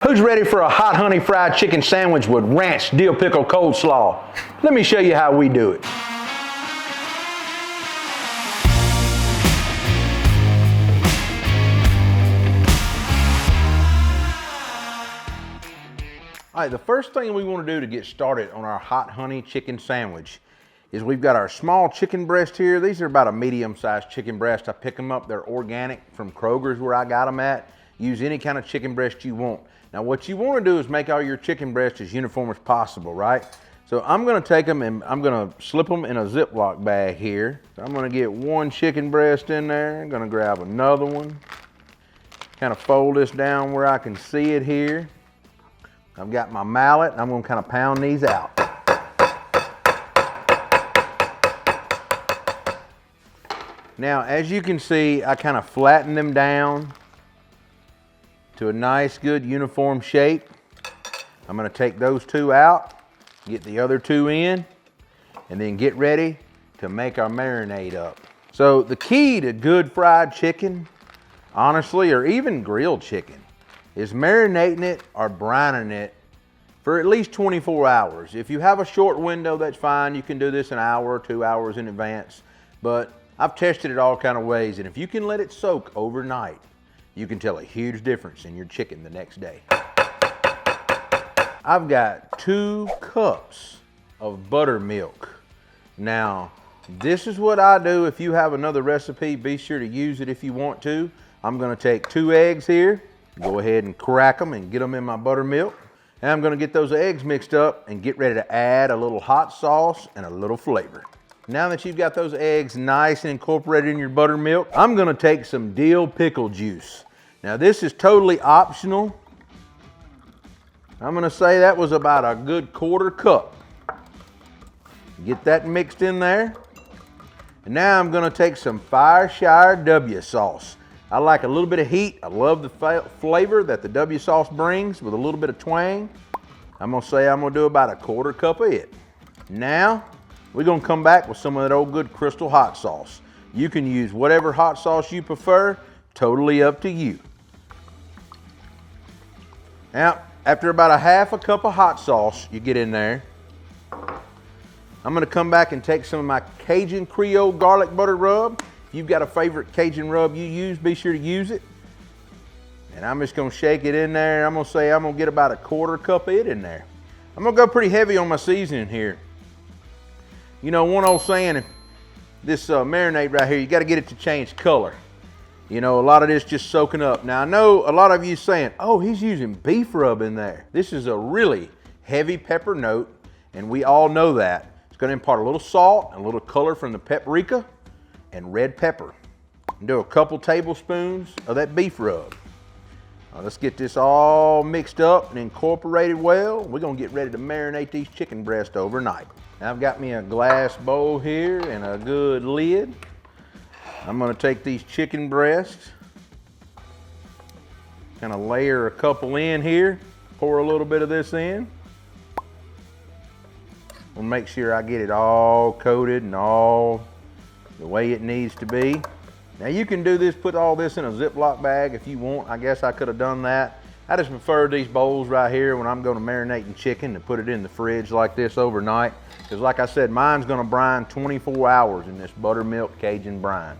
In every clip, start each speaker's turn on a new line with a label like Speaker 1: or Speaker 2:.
Speaker 1: Who's ready for a hot honey fried chicken sandwich with ranch dill pickle coleslaw? Let me show you how we do it. All right, the first thing we want to do to get started on our hot honey chicken sandwich is we've got our small chicken breast here. These are about a medium-sized chicken breast. I pick them up, they're organic from Kroger's where I got them at. Use any kind of chicken breast you want. Now what you want to do is make all your chicken breasts as uniform as possible, right? So I'm going to take them and I'm going to slip them in a Ziploc bag here. So I'm going to get one chicken breast in there. I'm going to grab another one. Kind of fold this down where I can see it here. I've got my mallet. I'm going to kind of pound these out. Now as you can see, I kind of flatten them down to a nice, good, uniform shape. I'm gonna take those two out, get the other two in, and then get ready to make our marinade up. So the key to good fried chicken, honestly, or even grilled chicken, is marinating it or brining it for at least 24 hours. If you have a short window, that's fine. You can do this an hour or 2 hours in advance, but I've tested it all kind of ways, and if you can let it soak overnight, you can tell a huge difference in your chicken the next day. I've got 2 cups of buttermilk. Now, this is what I do. If you have another recipe, be sure to use it if you want to. I'm gonna take 2 eggs here, go ahead and crack them and get them in my buttermilk. And I'm gonna get those eggs mixed up and get ready to add a little hot sauce and a little flavor. Now that you've got those eggs nice and incorporated in your buttermilk, I'm gonna take some dill pickle juice. Now this is totally optional. I'm gonna say that was about a good 1/4 cup. Get that mixed in there. And now I'm gonna take some Fireshire W sauce. I like a little bit of heat. I love the flavor that the W sauce brings with a little bit of twang. I'm gonna say I'm gonna do about a 1/4 cup of it. Now, we're gonna come back with some of that old good Crystal hot sauce. You can use whatever hot sauce you prefer, totally up to you. Now, after about a 1/2 cup of hot sauce you get in there, I'm gonna come back and take some of my Cajun Creole garlic butter rub. If you've got a favorite Cajun rub you use, be sure to use it. And I'm just gonna shake it in there. I'm gonna say I'm gonna get about a 1/4 cup of it in there. I'm gonna go pretty heavy on my seasoning here. You know, one old saying, if this marinade right here, you gotta get it to change color. You know, a lot of this just soaking up. Now I know a lot of you saying, oh, he's using beef rub in there. This is a really heavy pepper note, and we all know that. It's gonna impart a little salt and a little color from the paprika and red pepper. And do a couple tablespoons of that beef rub. Now let's get this all mixed up and incorporated well. We're gonna get ready to marinate these chicken breasts overnight. Now I've got me a glass bowl here and a good lid. I'm gonna take these chicken breasts, kind of layer a couple in here, pour a little bit of this in. We'll make sure I get it all coated and all the way it needs to be. Now you can do this, put all this in a Ziploc bag if you want. I guess I could have done that. I just prefer these bowls right here when I'm gonna marinate chicken to put it in the fridge like this overnight. Because like I said, mine's gonna brine 24 hours in this buttermilk Cajun brine.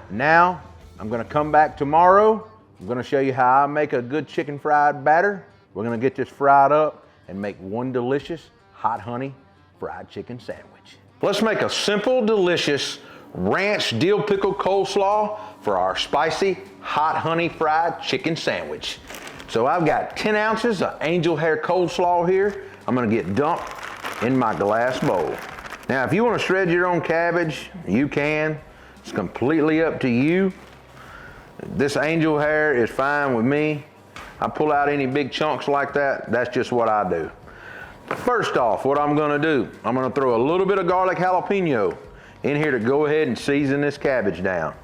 Speaker 1: Now, I'm gonna come back tomorrow. I'm gonna show you how I make a good chicken fried batter. We're gonna get this fried up and make one delicious hot honey fried chicken sandwich. Let's make a simple, delicious ranch dill pickle coleslaw for our spicy hot honey fried chicken sandwich. So I've got 10 ounces of angel hair coleslaw here. I'm gonna get dumped in my glass bowl. Now, if you wanna shred your own cabbage, you can. It's completely up to you. This angel hair is fine with me. I pull out any big chunks like that, that's just what I do. First off, what I'm gonna do, I'm gonna throw a little bit of garlic jalapeno in here to go ahead and season this cabbage down.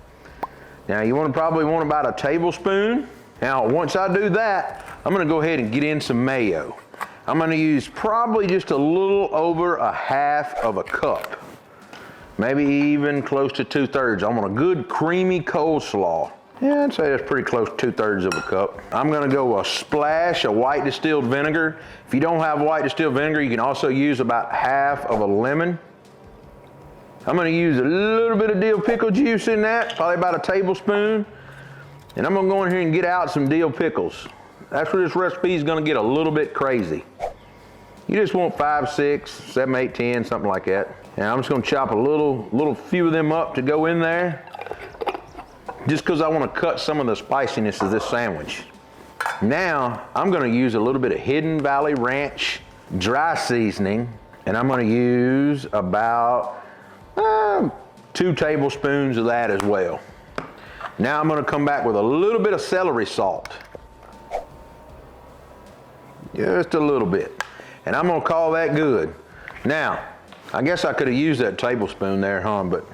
Speaker 1: Now you probably want about a tablespoon. Now once I do that, I'm gonna go ahead and get in some mayo. I'm gonna use probably just a little over a 1/2 cup. Maybe even close to 2/3. I want a good creamy coleslaw. Yeah, I'd say that's pretty close, 2/3 of a cup. I'm gonna go a splash of white distilled vinegar. If you don't have white distilled vinegar, you can also use about half of a lemon. I'm gonna use a little bit of dill pickle juice in that, probably about a tablespoon. And I'm gonna go in here and get out some dill pickles. That's where this recipe is gonna get a little bit crazy. You just want 5, 6, 7, 8, 10, something like that. And I'm just gonna chop a little few of them up to go in there, just because I want to cut some of the spiciness of this sandwich. Now, I'm going to use a little bit of Hidden Valley Ranch dry seasoning, and I'm going to use about 2 tablespoons of that as well. Now I'm going to come back with a little bit of celery salt. Just a little bit. And I'm going to call that good. Now, I guess I could have used that tablespoon there, huh? But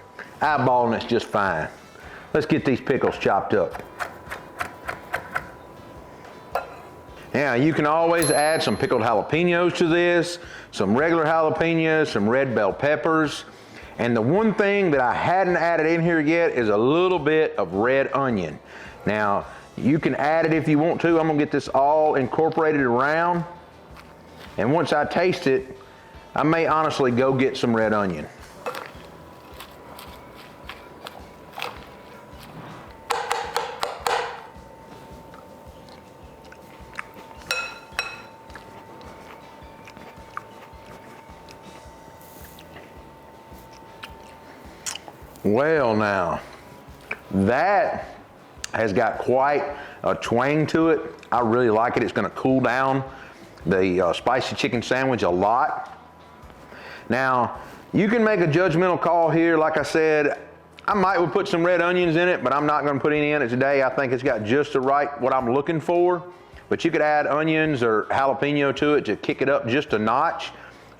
Speaker 1: eyeballing it's just fine. Let's get these pickles chopped up. Now, you can always add some pickled jalapenos to this, some regular jalapenos, some red bell peppers. And the one thing that I hadn't added in here yet is a little bit of red onion. Now, you can add it if you want to. I'm gonna get this all incorporated around. And once I taste it, I may honestly go get some red onion. Well now, that has got quite a twang to it. I really like it. It's gonna cool down the spicy chicken sandwich a lot. Now, you can make a judgmental call here. Like I said, I might would put some red onions in it, but I'm not gonna put any in it today. I think it's got just the right, what I'm looking for. But you could add onions or jalapeno to it to kick it up just a notch.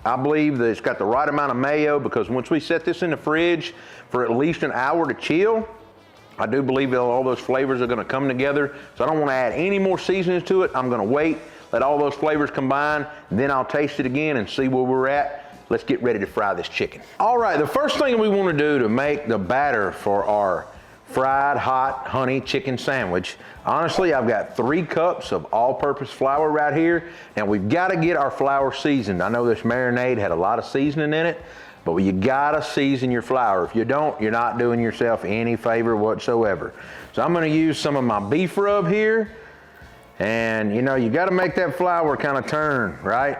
Speaker 1: I believe that it's got the right amount of mayo, because once we set this in the fridge for at least an hour to chill, I do believe that all those flavors are gonna come together. So I don't wanna add any more seasonings to it. I'm gonna wait, let all those flavors combine, then I'll taste it again and see where we're at. Let's get ready to fry this chicken. All right, the first thing we wanna do to make the batter for our fried hot honey chicken sandwich, honestly, I've got 3 cups of all-purpose flour right here. Now we've gotta get our flour seasoned. I know this marinade had a lot of seasoning in it, but you gotta season your flour. If you don't, you're not doing yourself any favor whatsoever. So I'm gonna use some of my beef rub here. And you know, you gotta make that flour kind of turn, right?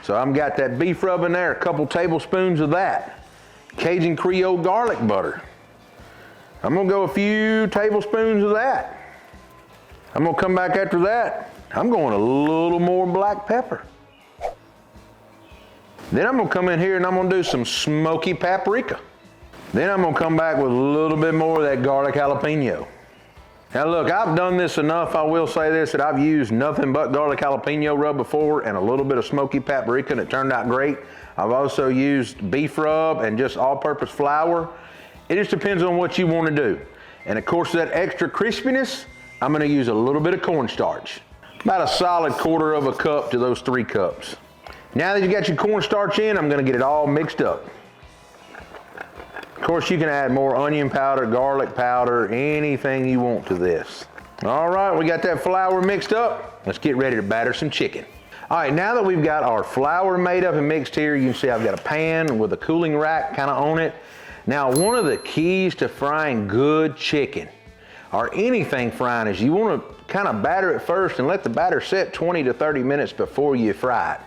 Speaker 1: So I've got that beef rub in there, a couple tablespoons of that. Cajun Creole garlic butter. I'm gonna go a few tablespoons of that. I'm gonna come back after that. I'm going a little more black pepper. Then I'm gonna come in here and I'm gonna do some smoky paprika. Then I'm gonna come back with a little bit more of that garlic jalapeno. Now look, I've done this enough, I will say this, that I've used nothing but garlic jalapeno rub before and a little bit of smoky paprika, and it turned out great. I've also used beef rub and just all-purpose flour. It just depends on what you want to do. And of course, that extra crispiness, I'm gonna use a little bit of cornstarch. About a solid 1/4 of a cup to those 3 cups. Now that you got your cornstarch in, I'm gonna get it all mixed up. Of course, you can add more onion powder, garlic powder, anything you want to this. All right, we got that flour mixed up. Let's get ready to batter some chicken. All right, now that we've got our flour made up and mixed here, you can see I've got a pan with a cooling rack kind of on it. Now, one of the keys to frying good chicken, or anything frying, is you want to kind of batter it first and let the batter set 20 to 30 minutes before you fry it.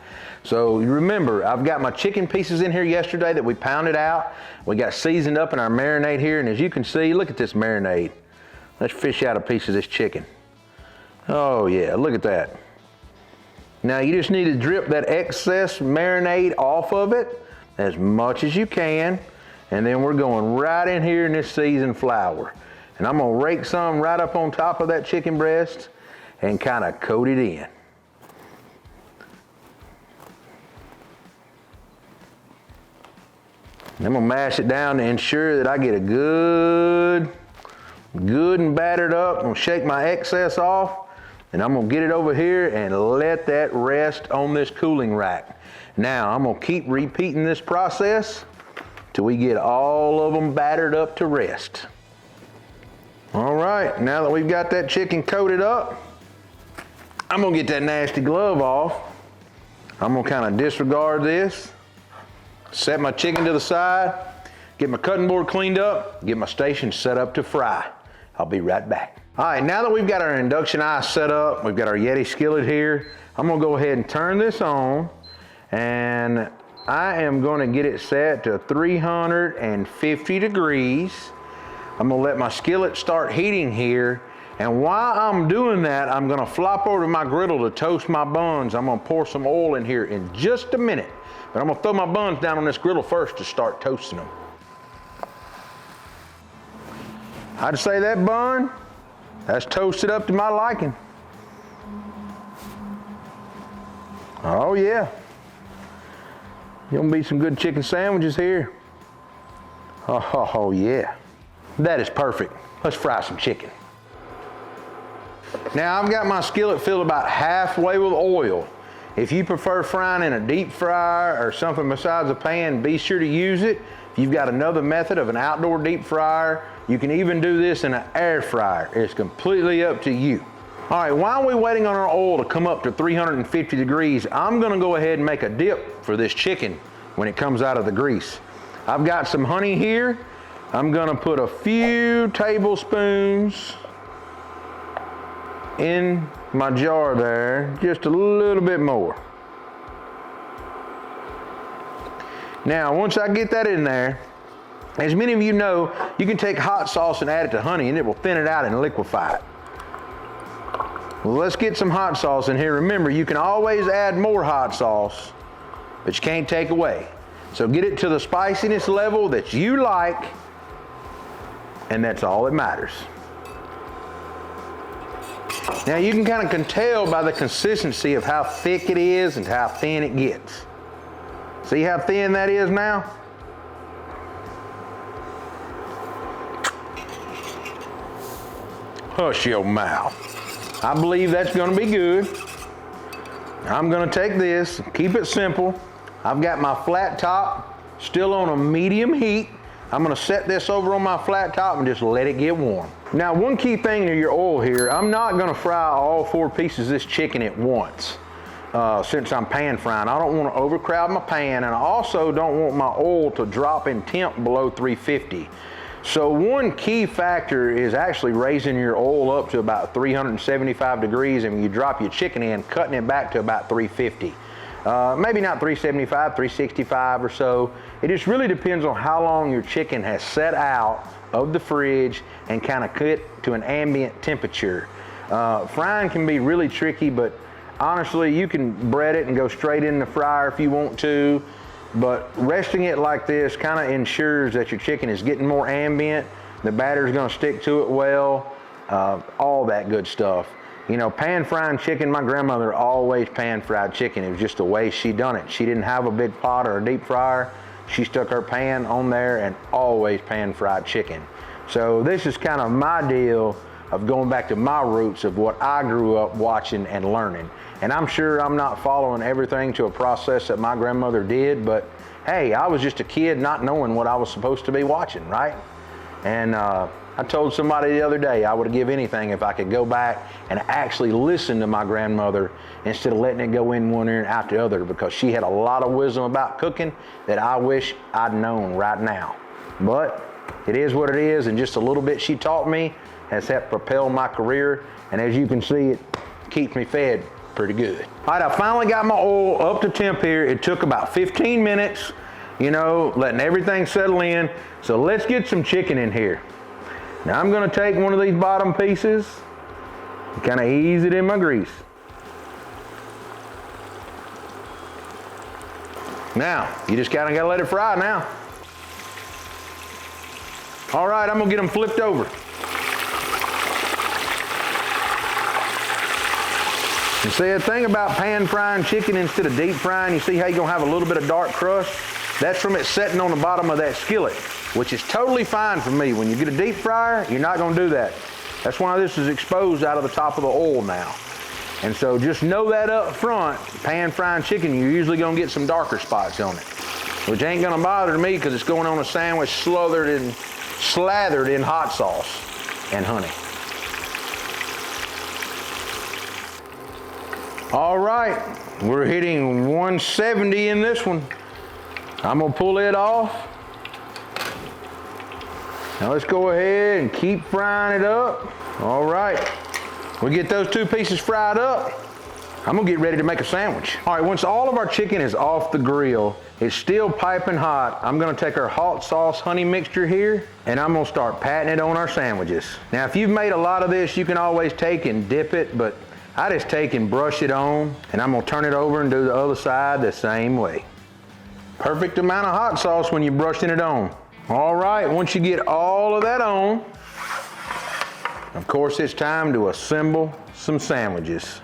Speaker 1: So remember, I've got my chicken pieces in here yesterday that we pounded out. We got seasoned up in our marinade here, and as you can see, look at this marinade. Let's fish out a piece of this chicken. Oh yeah, look at that. Now you just need to drip that excess marinade off of it as much as you can, and then we're going right in here in this seasoned flour. And I'm gonna rake some right up on top of that chicken breast and kind of coat it in. And I'm gonna mash it down to ensure that I get a good and battered up. I'm gonna shake my excess off, and I'm gonna get it over here and let that rest on this cooling rack. Now, I'm gonna keep repeating this process till we get all of them battered up to rest. All right, now that we've got that chicken coated up, I'm gonna get that nasty glove off. I'm gonna kind of disregard this, set my chicken to the side, get my cutting board cleaned up, get my station set up to fry. I'll be right back. All right, now that we've got our induction ice set up, we've got our Yeti skillet here, I'm gonna go ahead and turn this on, and I am gonna get it set to 350 degrees. I'm gonna let my skillet start heating here, and while I'm doing that, I'm gonna flop over to my griddle to toast my buns. I'm gonna pour some oil in here in just a minute, but I'm gonna throw my buns down on this griddle first to start toasting them. I'd say that bun, that's toasted up to my liking. Oh yeah. Gonna be some good chicken sandwiches here. Oh yeah. That is perfect. Let's fry some chicken. Now I've got my skillet filled about halfway with oil. If you prefer frying in a deep fryer or something besides a pan, be sure to use it. If you've got another method of an outdoor deep fryer, you can even do this in an air fryer. It's completely up to you. All right, while we're waiting on our oil to come up to 350 degrees, I'm gonna go ahead and make a dip for this chicken when it comes out of the grease. I've got some honey here. I'm gonna put a few tablespoons in my jar there, just a little bit more. Now, once I get that in there, as many of you know, you can take hot sauce and add it to honey and it will thin it out and liquefy it. Well, let's get some hot sauce in here. Remember, you can always add more hot sauce, but you can't take away. So get it to the spiciness level that you like, and that's all that matters. Now you can kind of tell by the consistency of how thick it is and how thin it gets. See how thin that is now? Hush your mouth. I believe that's gonna be good. I'm gonna take this, keep it simple. I've got my flat top still on a medium heat. I'm gonna set this over on my flat top and just let it get warm. Now, one key thing to your oil here, I'm not gonna fry all 4 pieces of this chicken at once. Since I'm pan frying, I don't wanna overcrowd my pan, and I also don't want my oil to drop in temp below 350. So one key factor is actually raising your oil up to about 375 degrees, and when you drop your chicken in, cutting it back to about 350. Maybe not 375, 365 or so. It just really depends on how long your chicken has set out of the fridge and kind of cooked to an ambient temperature. Frying can be really tricky, but honestly, you can bread it and go straight in the fryer if you want to, but resting it like this kind of ensures that your chicken is getting more ambient, the batter is going to stick to it well, all that good stuff. You know, pan frying chicken, my grandmother always pan fried chicken. It was just the way she done it. She didn't have a big pot or a deep fryer. She stuck her pan on there and always pan fried chicken. So this is kind of my deal of going back to my roots of what I grew up watching and learning. And I'm sure I'm not following everything to a process that my grandmother did, but hey, I was just a kid not knowing what I was supposed to be watching, right? And I told somebody the other day I would give anything if I could go back and actually listen to my grandmother instead of letting it go in one ear and out the other, because she had a lot of wisdom about cooking that I wish I'd known right now. But it is what it is, and just a little bit she taught me has helped propel my career, and as you can see, it keeps me fed pretty good. All right, I finally got my oil up to temp here. It took about 15 minutes, you know, letting everything settle in. So let's get some chicken in here. Now I'm gonna take one of these bottom pieces and kind of ease it in my grease. Now, you just kinda gotta let it fry now. All right, I'm gonna get them flipped over. You see, the thing about pan frying chicken instead of deep frying, you see how you're gonna have a little bit of dark crust? That's from it setting on the bottom of that skillet, which is totally fine for me. When you get a deep fryer, you're not gonna do that. That's why this is exposed out of the top of the oil now. And so just know that up front, pan frying chicken, you're usually gonna get some darker spots on it, which ain't gonna bother me because it's going on a sandwich slathered in hot sauce. and honey. All right, we're hitting 170 in this one. I'm gonna pull it off. Now let's go ahead and keep frying it up. All right, we get those 2 pieces fried up. I'm gonna get ready to make a sandwich. All right, once all of our chicken is off the grill, it's still piping hot, I'm gonna take our hot sauce honey mixture here, and I'm gonna start patting it on our sandwiches. Now, if you've made a lot of this, you can always take and dip it, but I just take and brush it on, and I'm gonna turn it over and do the other side the same way. Perfect amount of hot sauce when you're brushing it on. All right, once you get all of that on, of course, it's time to assemble some sandwiches.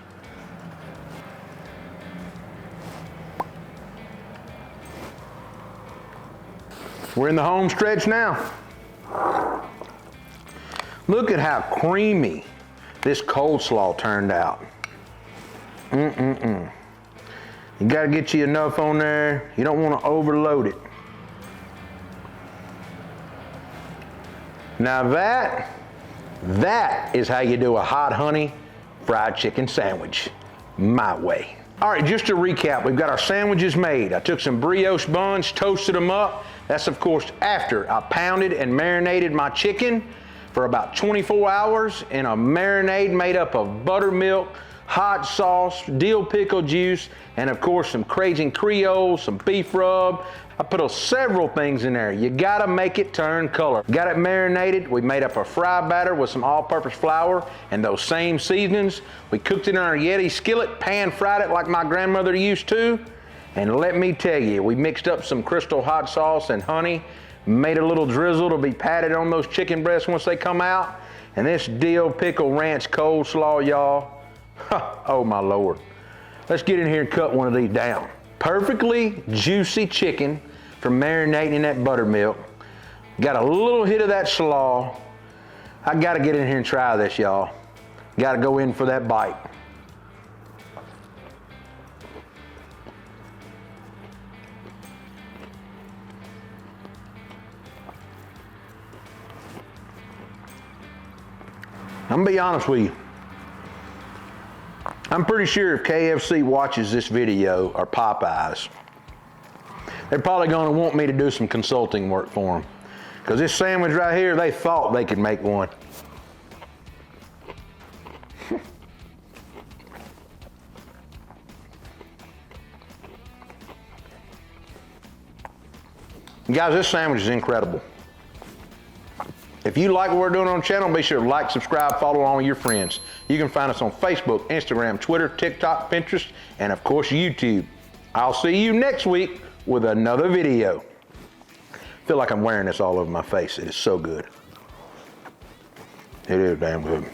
Speaker 1: We're in the home stretch now. Look at how creamy this coleslaw turned out. You gotta get you enough on there. You don't want to overload it. Now that is how you do a hot honey fried chicken sandwich, my way. All right, just to recap, we've got our sandwiches made. I took some brioche buns, toasted them up. That's of course after I pounded and marinated my chicken for about 24 hours in a marinade made up of buttermilk, hot sauce, dill pickle juice, and of course some Cajun Creole, some beef rub. I put several things in there. You gotta make it turn color. Got it marinated. We made up a fry batter with some all-purpose flour and those same seasonings. We cooked it in our Yeti skillet, pan fried it like my grandmother used to. And let me tell you, we mixed up some crystal hot sauce and honey, made a little drizzle to be patted on those chicken breasts once they come out. And this dill pickle ranch coleslaw, y'all. Oh my Lord. Let's get in here and cut one of these down. Perfectly juicy chicken from marinating in that buttermilk. Got a little hit of that slaw. I gotta get in here and try this, y'all. Gotta go in for that bite. I'm gonna be honest with you. I'm pretty sure if KFC watches this video, or Popeyes, they're probably gonna want me to do some consulting work for them. Because this sandwich right here, they thought they could make one. Guys, this sandwich is incredible. If you like what we're doing on the channel, be sure to like, subscribe, follow along with your friends. You can find us on Facebook, Instagram, Twitter, TikTok, Pinterest, and of course YouTube. I'll see you next week with another video. I feel like I'm wearing this all over my face. It is so good. It is damn good.